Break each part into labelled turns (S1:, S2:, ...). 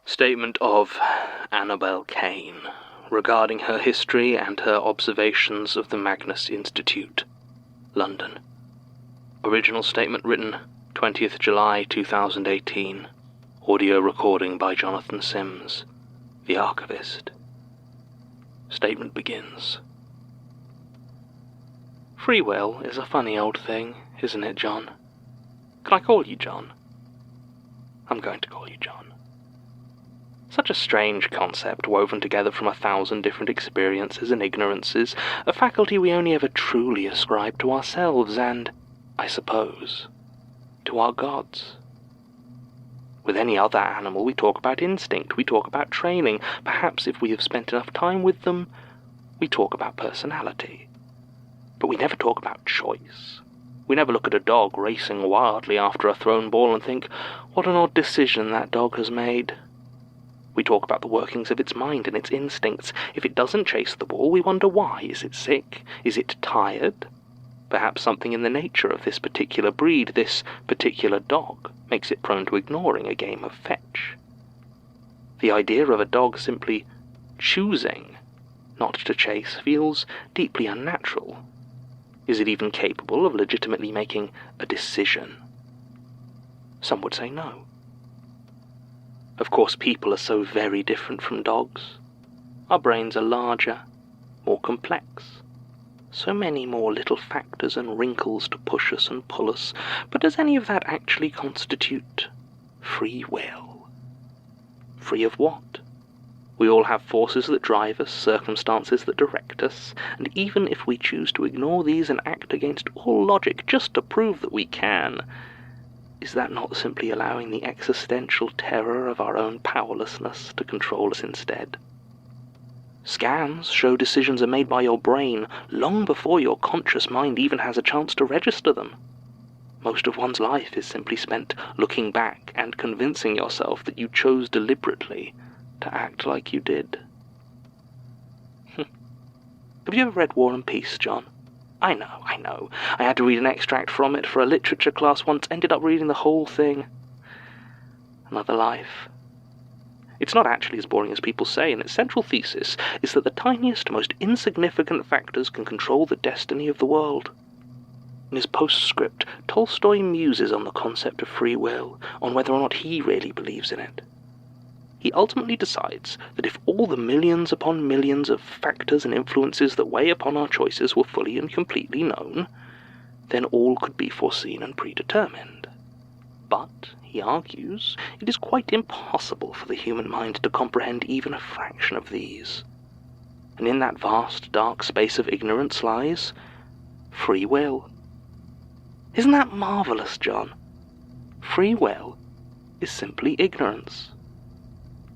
S1: Statement of Annabelle Cane regarding her history and her observations of the Magnus Institute, London. Original statement written 20th July 2018. Audio recording by Jonathan Sims, the Archivist. Statement begins. Free will is a funny old thing, isn't it, John? Can I call you John? I'm going to call you John. Such a strange concept woven together from 1,000 different experiences and ignorances, a faculty we only ever truly ascribe to ourselves and, I suppose, to our gods. With any other animal we talk about instinct, we talk about training, perhaps if we have spent enough time with them, we talk about personality. But we never talk about choice. We never look at a dog racing wildly after a thrown ball and think, what an odd decision that dog has made. We talk about the workings of its mind and its instincts. If it doesn't chase the ball, we wonder why. Is it sick? Is it tired? Perhaps something in the nature of this particular breed, this particular dog, makes it prone to ignoring a game of fetch. The idea of a dog simply choosing not to chase feels deeply unnatural. Is it even capable of legitimately making a decision? Some would say no. Of course, people are so very different from dogs. Our brains are larger, more complex. So many more little factors and wrinkles to push us and pull us, but does any of that actually constitute free will? Free of what? We all have forces that drive us, circumstances that direct us, and even if we choose to ignore these and act against all logic just to prove that we can, is that not simply allowing the existential terror of our own powerlessness to control us instead? Scans show decisions are made by your brain long before your conscious mind even has a chance to register them. Most of one's life is simply spent looking back and convincing yourself that you chose deliberately to act like you did. Have you ever read War and Peace, John? I know. I had to read an extract from it for a literature class once, ended up reading the whole thing. Another life. It's not actually as boring as people say, and its central thesis is that the tiniest, most insignificant factors can control the destiny of the world. In his postscript, Tolstoy muses on the concept of free will, on whether or not he really believes in it. He ultimately decides that if all the millions upon millions of factors and influences that weigh upon our choices were fully and completely known, then all could be foreseen and predetermined. But, he argues, it is quite impossible for the human mind to comprehend even a fraction of these. And in that vast, dark space of ignorance lies free will. Isn't that marvelous, John? Free will is simply ignorance.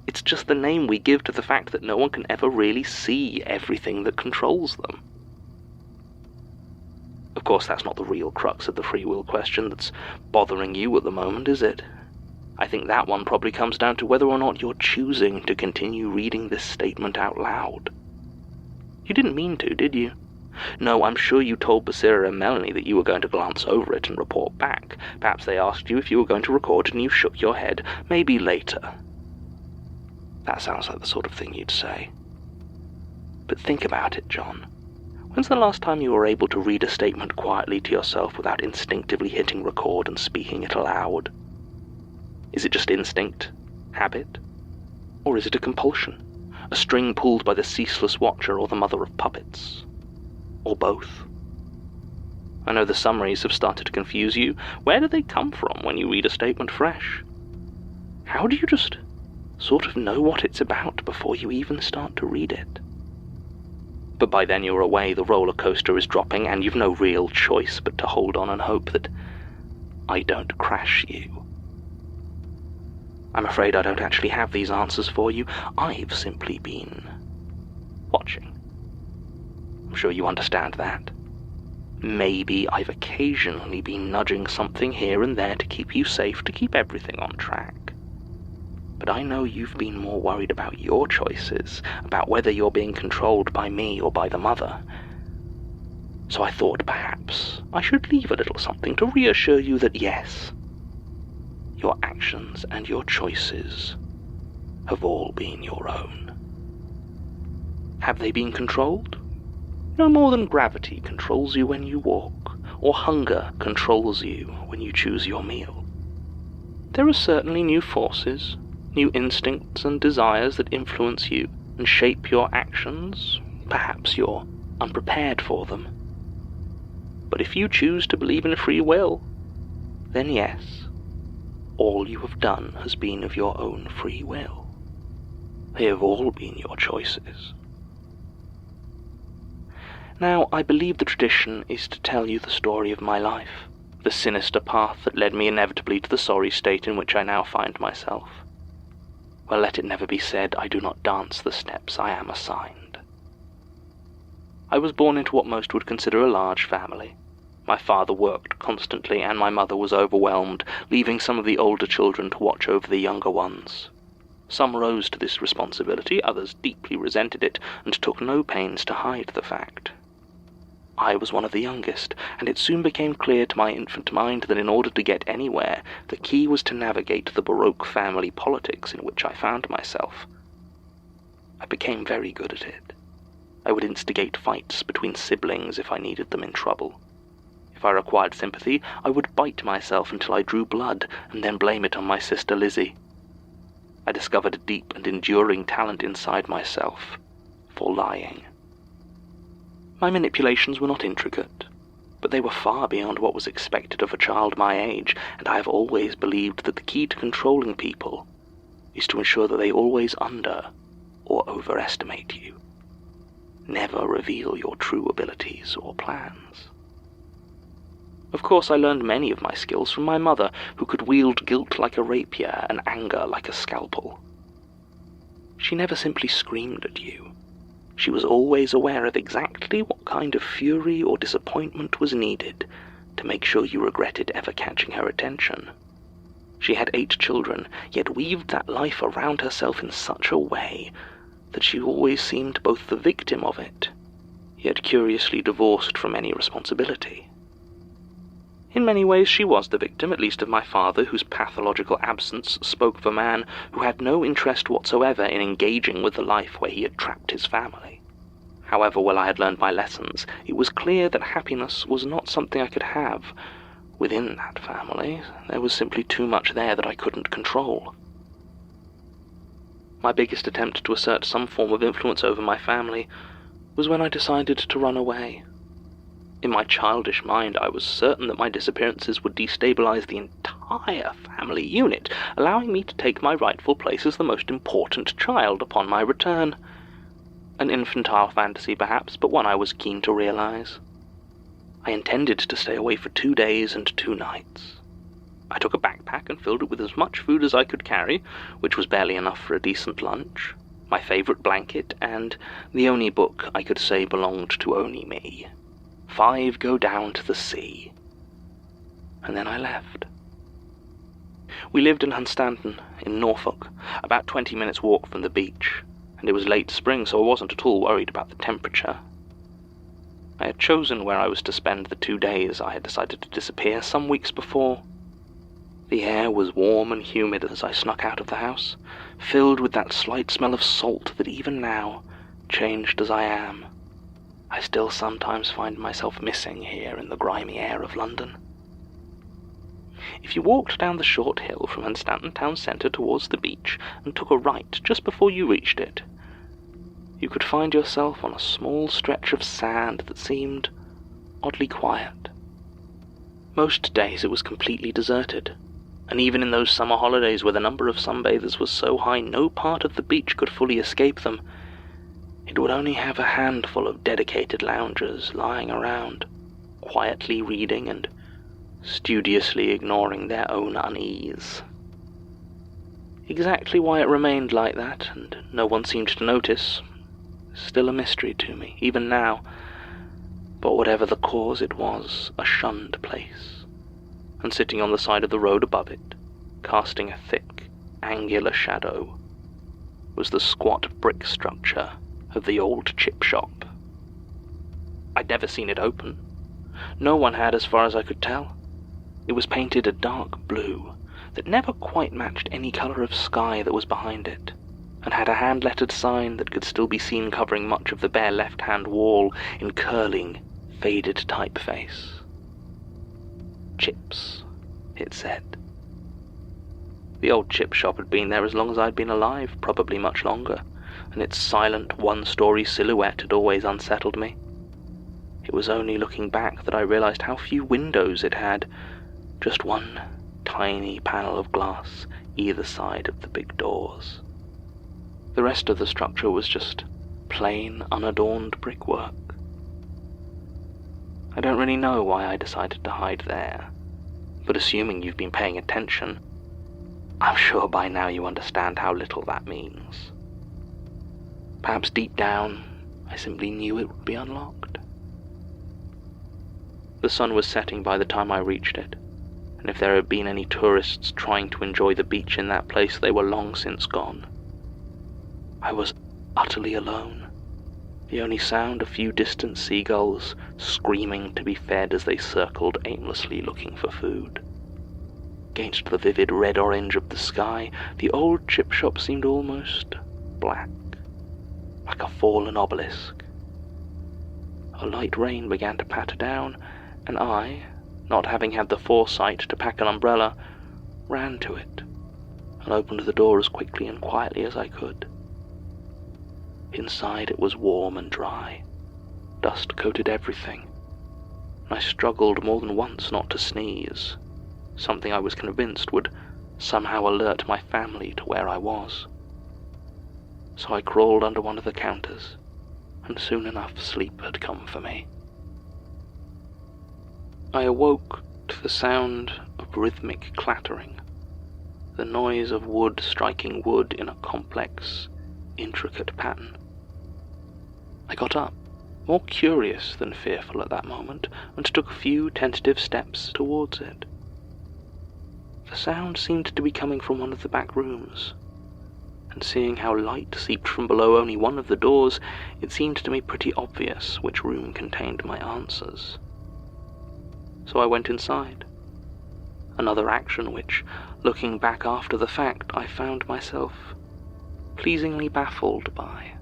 S1: It's just the name we give to the fact that no one can ever really see everything that controls them. Of course, that's not the real crux of the free will question that's bothering you at the moment, is it? I think that one probably comes down to whether or not you're choosing to continue reading this statement out loud. You didn't mean to, did you? No, I'm sure you told Basira and Melanie that you were going to glance over it and report back. Perhaps they asked you if you were going to record and you shook your head. Maybe later. That sounds like the sort of thing you'd say. But think about it, John. When's the last time you were able to read a statement quietly to yourself without instinctively hitting record and speaking it aloud? Is it just instinct? Habit? Or is it a compulsion? A string pulled by the ceaseless watcher or the mother of puppets? Or both? I know the summaries have started to confuse you. Where do they come from when you read a statement fresh? How do you just sort of know what it's about before you even start to read it? But by then you're away, the roller coaster is dropping, and you've no real choice but to hold on and hope that I don't crash you. I'm afraid I don't actually have these answers for you. I've simply been watching. I'm sure you understand that. Maybe I've occasionally been nudging something here and there to keep you safe, to keep everything on track. But I know you've been more worried about your choices, about whether you're being controlled by me or by the mother. So I thought perhaps I should leave a little something to reassure you that yes, your actions and your choices have all been your own. Have they been controlled? No more than gravity controls you when you walk, or hunger controls you when you choose your meal. There are certainly new forces, new instincts and desires that influence you and shape your actions. Perhaps you're unprepared for them. But if you choose to believe in free will, then yes, all you have done has been of your own free will. They have all been your choices. Now, I believe the tradition is to tell you the story of my life, the sinister path that led me inevitably to the sorry state in which I now find myself. Well, let it never be said I do not dance the steps I am assigned. I was born into what most would consider a large family. My father worked constantly, and my mother was overwhelmed, leaving some of the older children to watch over the younger ones. Some rose to this responsibility, others deeply resented it, and took no pains to hide the fact. I was one of the youngest, and it soon became clear to my infant mind that in order to get anywhere, the key was to navigate the Baroque family politics in which I found myself. I became very good at it. I would instigate fights between siblings if I needed them in trouble. If I required sympathy, I would bite myself until I drew blood, and then blame it on my sister Lizzie. I discovered a deep and enduring talent inside myself for lying. My manipulations were not intricate, but they were far beyond what was expected of a child my age, and I have always believed that the key to controlling people is to ensure that they always under or overestimate you. Never reveal your true abilities or plans. Of course, I learned many of my skills from my mother, who could wield guilt like a rapier and anger like a scalpel. She never simply screamed at you. She was always aware of exactly what kind of fury or disappointment was needed to make sure you regretted ever catching her attention. She had 8 children, yet weaved that life around herself in such a way that she always seemed both the victim of it, yet curiously divorced from any responsibility. In many ways she was the victim, at least of my father, whose pathological absence spoke of a man who had no interest whatsoever in engaging with the life where he had trapped his family. However well I had learned my lessons, it was clear that happiness was not something I could have. Within that family, there was simply too much there that I couldn't control. My biggest attempt to assert some form of influence over my family was when I decided to run away. In my childish mind, I was certain that my disappearances would destabilize the entire family unit, allowing me to take my rightful place as the most important child upon my return. An infantile fantasy, perhaps, but one I was keen to realize. I intended to stay away for 2 days and 2 nights. I took a backpack and filled it with as much food as I could carry, which was barely enough for a decent lunch, my favorite blanket, and the only book I could say belonged to only me. 5 Go Down to the Sea. And then I left. We lived in Hunstanton, in Norfolk, about 20 minutes' walk from the beach, and it was late spring, so I wasn't at all worried about the temperature. I had chosen where I was to spend the 2 days I had decided to disappear some weeks before. The air was warm and humid as I snuck out of the house, filled with that slight smell of salt that even now, changed as I am, I still sometimes find myself missing here in the grimy air of London. If you walked down the short hill from Hunstanton town centre towards the beach and took a right just before you reached it, you could find yourself on a small stretch of sand that seemed oddly quiet. Most days it was completely deserted, and even in those summer holidays where the number of sunbathers was so high no part of the beach could fully escape them, it would only have a handful of dedicated loungers lying around, quietly reading and studiously ignoring their own unease. Exactly why it remained like that, and no one seemed to notice, is still a mystery to me, even now. But whatever the cause, it was a shunned place, and sitting on the side of the road above it, casting a thick, angular shadow, was the squat brick structure of the old chip shop. I'd never seen it open. No one had, as far as I could tell. It was painted a dark blue that never quite matched any colour of sky that was behind it, and had a hand-lettered sign that could still be seen covering much of the bare left-hand wall in curling, faded typeface. Chips, it said. The old chip shop had been there as long as I'd been alive, probably much longer, and its silent, one-story silhouette had always unsettled me. It was only looking back that I realized how few windows it had, just one tiny panel of glass either side of the big doors. The rest of the structure was just plain, unadorned brickwork. I don't really know why I decided to hide there, but assuming you've been paying attention, I'm sure by now you understand how little that means. Perhaps deep down, I simply knew it would be unlocked. The sun was setting by the time I reached it, and if there had been any tourists trying to enjoy the beach in that place, they were long since gone. I was utterly alone, the only sound a few distant seagulls screaming to be fed as they circled aimlessly looking for food. Against the vivid red-orange of the sky, the old chip shop seemed almost black, like a fallen obelisk. A light rain began to patter down, and I, not having had the foresight to pack an umbrella, ran to it and opened the door as quickly and quietly as I could. Inside it was warm and dry. Dust coated everything, and I struggled more than once not to sneeze, something I was convinced would somehow alert my family to where I was. So I crawled under one of the counters, and soon enough sleep had come for me. I awoke to the sound of rhythmic clattering, the noise of wood striking wood in a complex, intricate pattern. I got up, more curious than fearful at that moment, and took a few tentative steps towards it. The sound seemed to be coming from one of the back rooms, and seeing how light seeped from below only one of the doors, it seemed to me pretty obvious which room contained my answers. So I went inside, another action which, looking back after the fact, I found myself pleasingly baffled by.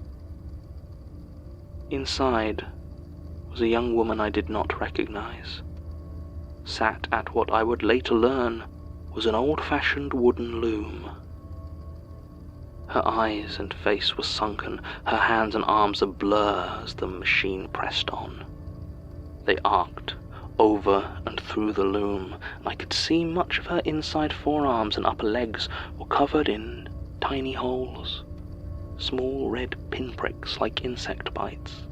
S1: Inside was a young woman I did not recognize, sat at what I would later learn was an old-fashioned wooden loom. Her eyes and face were sunken, her hands and arms a blur as the machine pressed on. They arced over and through the loom, and I could see much of her inside forearms and upper legs were covered in tiny holes, small red pinpricks like insect bites.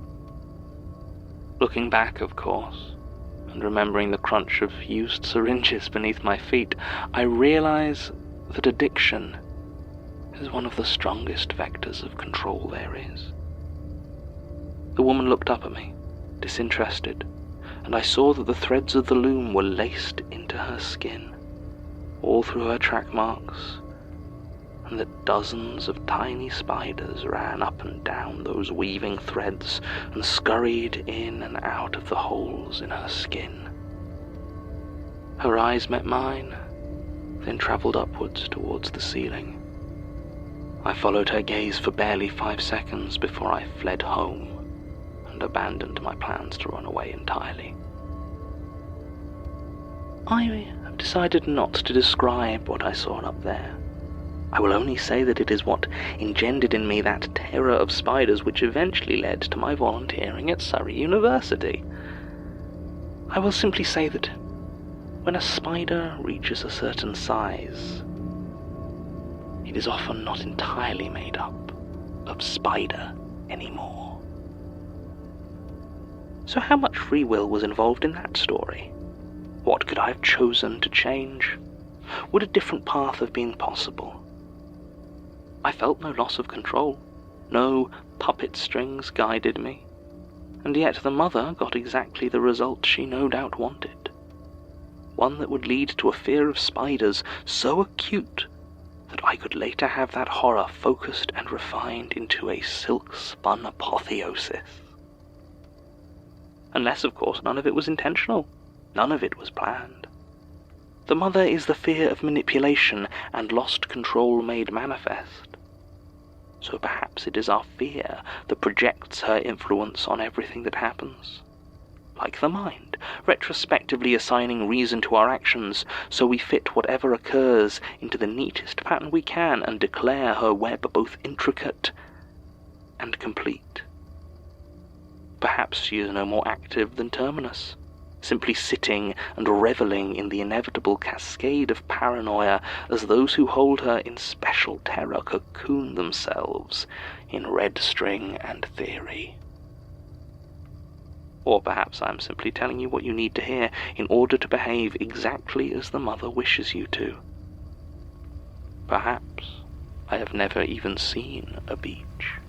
S1: Looking back, of course, and remembering the crunch of used syringes beneath my feet, I realize that addiction is one of the strongest vectors of control there is. The woman looked up at me, disinterested, and I saw that the threads of the loom were laced into her skin, all through her track marks, and that dozens of tiny spiders ran up and down those weaving threads and scurried in and out of the holes in her skin. Her eyes met mine, then travelled upwards towards the ceiling. I followed her gaze for barely 5 seconds before I fled home and abandoned my plans to run away entirely. I have decided not to describe what I saw up there. I will only say that it is what engendered in me that terror of spiders which eventually led to my volunteering at Surrey University. I will simply say that when a spider reaches a certain size, it is often not entirely made up of spider anymore. So how much free will was involved in that story? What could I have chosen to change? Would a different path have been possible? I felt no loss of control. No puppet strings guided me. And yet the mother got exactly the result she no doubt wanted. One that would lead to a fear of spiders so acute that I could later have that horror focused and refined into a silk-spun apotheosis. Unless, of course, none of it was intentional. None of it was planned. The mother is the fear of manipulation and lost control made manifest. so perhaps it is our fear that projects her influence on everything that happens. Like the mind, retrospectively assigning reason to our actions, so we fit whatever occurs into the neatest pattern we can and declare her web both intricate and complete. Perhaps she is no more active than Terminus, simply sitting and reveling in the inevitable cascade of paranoia as those who hold her in special terror cocoon themselves in red string and theory. Or perhaps I am simply telling you what you need to hear in order to behave exactly as the mother wishes you to. Perhaps I have never even seen a beach.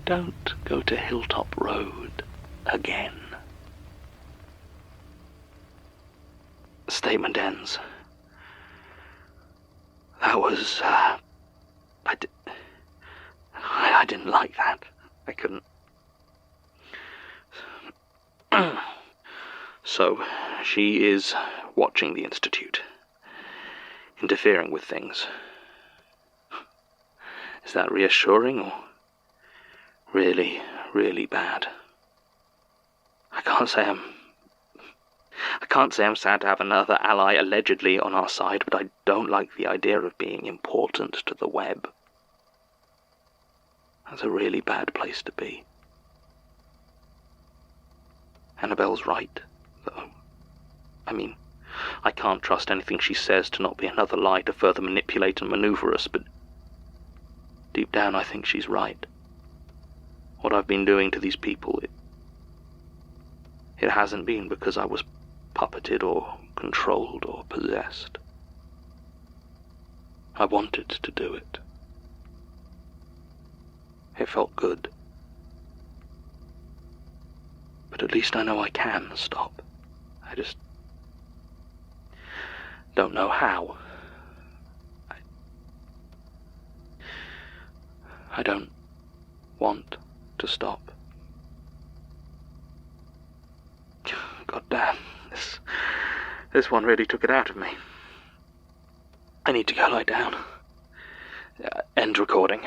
S1: Don't go to Hilltop Road again. The statement ends. That was, I didn't like that. I couldn't. So, she is watching the Institute, interfering with things. Is that reassuring or really, really bad? I can't say I'm sad to have another ally allegedly on our side, but I don't like the idea of being important to the web. That's a really bad place to be. Annabelle's right, though. I mean, I can't trust anything she says to not be another lie to further manipulate and maneuver us, but deep down I think she's right. What I've been doing to these people, it hasn't been because I was puppeted or controlled or possessed. I wanted to do it. It felt good. But at least I know I can stop. I just don't know how. I don't want to stop. God damn, this one really took it out of me. I need to go lie down. End recording.